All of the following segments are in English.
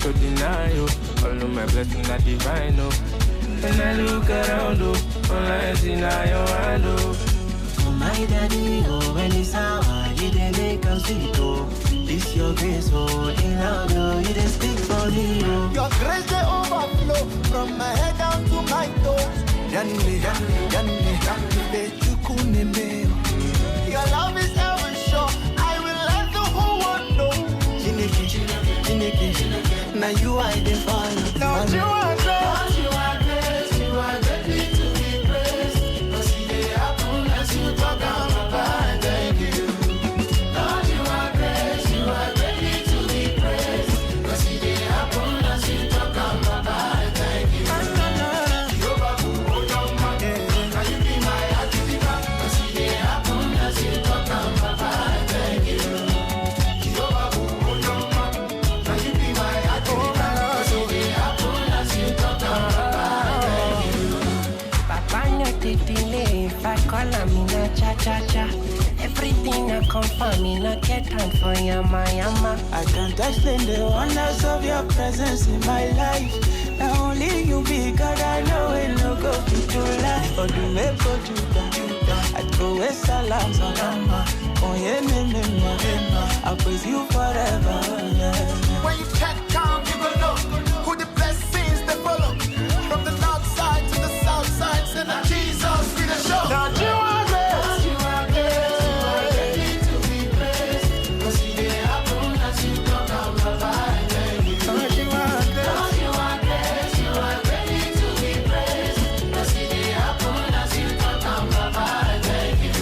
To deny you, all of my blessings are divine, oh. When I look around, oh, all I see now your hand, oh. My daddy, oh, when it's hour, you didn't make us sweet, oh. This your grace, oh, in loud, oh, you didn't speak for me, oh. Your grace, they overflow from my head down to my toes. Yanni, your love is ever sure. I will let the whole world know. Now you are the father. Lord, you are great. Lord, you are great. You are ready to be praised. Cause they happen as you talk down my body. Thank you. Lord, you are great. You are ready to be praised. Cause they happen as you talk down my body. Thank you. Jehovah, who hold on my head. Can you be my activity? Cause they happen as you talk down my body. Thank you. Jehovah, who hold on my head. Can you be my activity? If I call her, me na cha-cha-cha. Everything I come for me, no get time for yama. I can't explain the wonders of your presence in my life. Not only you be God, I know it no go to life. Or do me go to that. I go with salam, salama. Oh yeah, me, I praise you forever. Yeah. When you check down, you will know who the blessings they follow. From the north side to the south side, send a Jesus be the show. Lord, you are great. Lord, you are great. You are ready to be praised. Cause they happen as you come down my body. Lord, you are great. Lord, you are great. You are ready to be praised. Cause they happen as you come down my body. Thank you.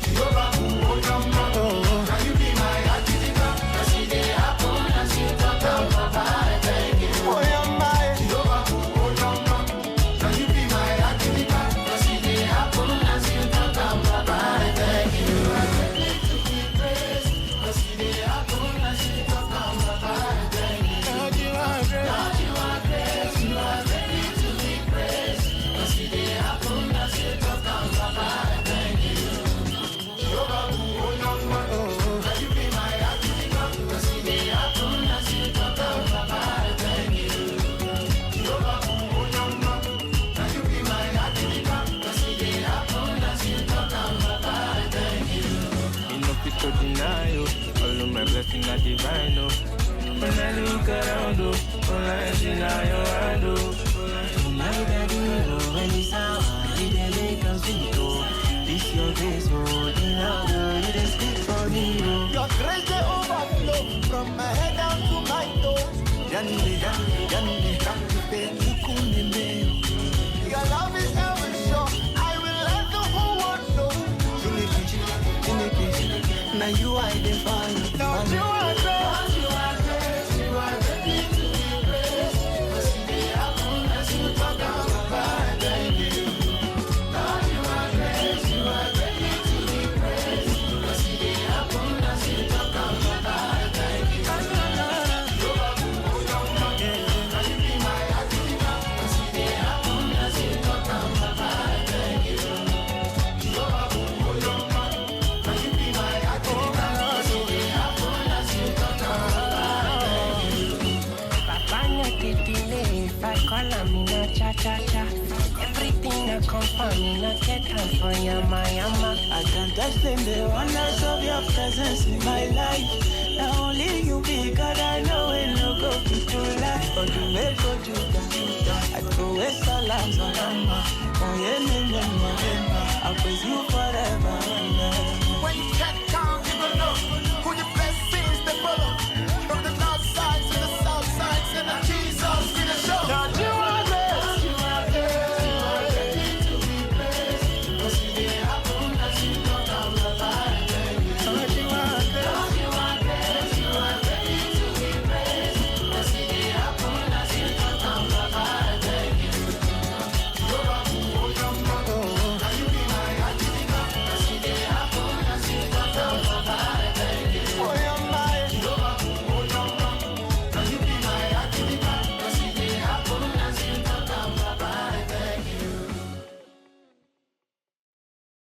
Jehovah, who hold on my head. Can you be my activity? Cause they happen as you come down my body. Thank you. Oh, yeah, my Jehovah, who hold on my head. Can you be my activity? Cause they happen as you come down my body. Thank you. You are ready to be praised. Cause they happen as you come down my body. Thank you. Lord, you are great. Lord, you are great. You are ready to be praised. Cause they happen as you come down my body. Thank you. Jehovah, who hold on my head. Can you be my activity? Cause they happen as you come down my body. Thank you. Jehovah, who hold on my head. Can you be my activity? Cause they happen as you come down my body. Thank you. Me no fit to deny you, all of my blessings are divine, oh. When I look around, oh, all I see now your hand, oh. My daddy, oh, when it's hour, you didn't make us sweet, oh. This your grace, oh, in loud, oh, you didn't speak for me, oh. Your grace they overflow from my head down to my toes. Your love is ever sure. I will let the whole world know. Now you are the father. Lord, you are great. Lord, you are great. You are ready to be praised. Cause they happen as you talk down my body. Thank you. Lord, you are great. You are ready to be praised. Cause they happen as you talk down my body. Thank you. Jehovah, who hold on my head. Can you be my activity? Cause they happen as you talk down my body. Thank you. Jehovah, who hold on my head. Can you be my activity? Cause they happen as you talk down my body. Thank you. Papa no dey delay. If I call her, me na cha-cha-cha. Everything I come for me, no get time for yama. I can't explain the wonders of your presence in my life. Not only you be God, I know it no go to life. But you may go to that. I go with salam, salama. Oh yeah, I praise you for